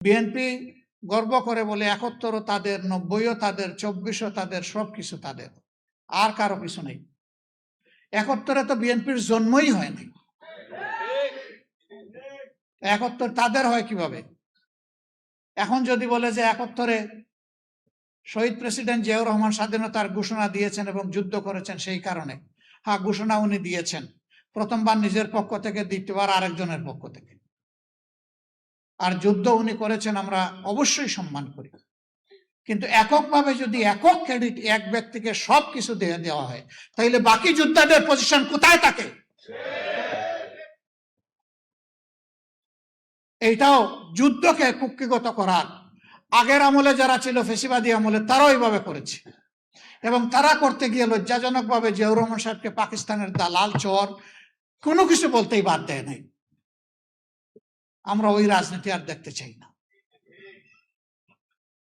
BNP গর্ব করে বলে ৭১ও তাদের, ৯০ও তাদের, ২৪ও তাদের, সবকিছু তাদের, আর কারো কিছু নেই। ৭১ তো বিএনপির জন্মই হয়নি। ৭১ তাদের হয় কিভাবে? এখন যদি বলে যে ৭১ শহীদ প্রেসিডেন্ট জিয়াউর রহমান স্বাধীনতার ঘোষণা দিয়েছেন এবং যুদ্ধ করেছেন, সেই কারণে হ্যাঁ, ঘোষণা উনি দিয়েছেন, প্রথমবার নিজের পক্ষ থেকে, দ্বিতীয়বার আরেকজনের পক্ষ থেকে। আর যুদ্ধ উনি করেছেন, আমরা অবশ্যই সম্মান করি। কিন্তু এককভাবে যদি একক ক্রেডিট এক ব্যক্তিকে সবকিছু দেওয়া হয়, তাহলে বাকি যোদ্ধাদের পজিশন কোথায় থাকে? এইটাও যুদ্ধকে কুক্ষিগত করার, আগের আমলে যারা ছিল ফেসিবাদী আমলে, তারাও এইভাবে করেছে। এবং তারা করতে গিয়ে লজ্জাজনক ভাবে জিয়াউর রহমান সাহেবকে পাকিস্তানের দালাল, চোর, কোনো কিছু বলতেই বাদ দেয় নাই। আমরা ওই রাজনীতি আর দেখতে চাই না।